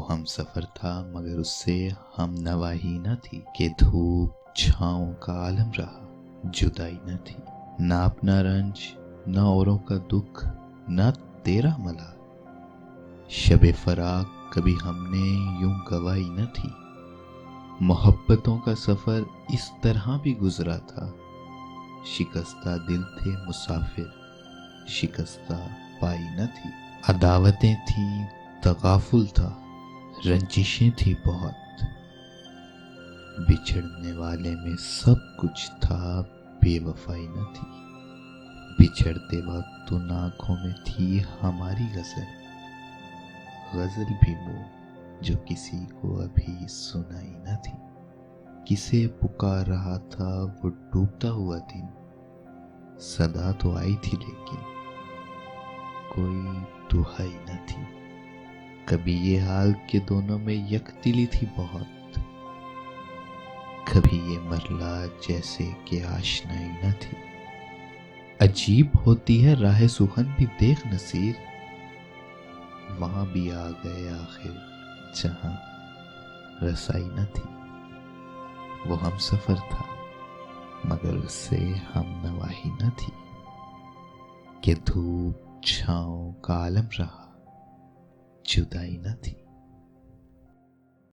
ہم سفر تھا مگر اس سے ہم نواہی نہ تھی، کہ دھوپ چھاؤں کا عالم رہا جدائی نہ تھی، نہ اپنا رنج نہ اوروں کا دکھ نہ تیرا ملا، شب فراق کبھی ہم نے یوں گوائی نہ تھی، محبتوں کا سفر اس طرح بھی گزرا تھا، شکستہ دل تھے مسافر شکستہ پائی نہ تھی، عداوتیں تھیں تغافل تھا رنجشیں تھی بہت، بچھڑنے والے میں سب کچھ تھا بے وفائی نہ تھی، بچھڑتے وقت ان آنکھوں میں تھی ہماری غزل، غزل بھی وہ جو کسی کو ابھی سنائی نہ تھی، کسے پکار رہا تھا وہ ڈوبتا ہوا دن، صدا تو آئی تھی لیکن کوئی دہائی نہ تھی، کبھی یہ حال کہ دونوں میں یک دلی تھی بہت، کبھی یہ مرلا جیسے کہ آشنائی نہ تھی، عجیب ہوتی ہے راہ سخن بھی دیکھ نصیر، وہاں بھی آ گئے آخر جہاں رسائی نہ تھی، وہ ہم سفر تھا مگر اس سے ہم نواہی نہ تھی، کہ دھوپ چھاؤں کا عالم رہا جدائی نہ تھی۔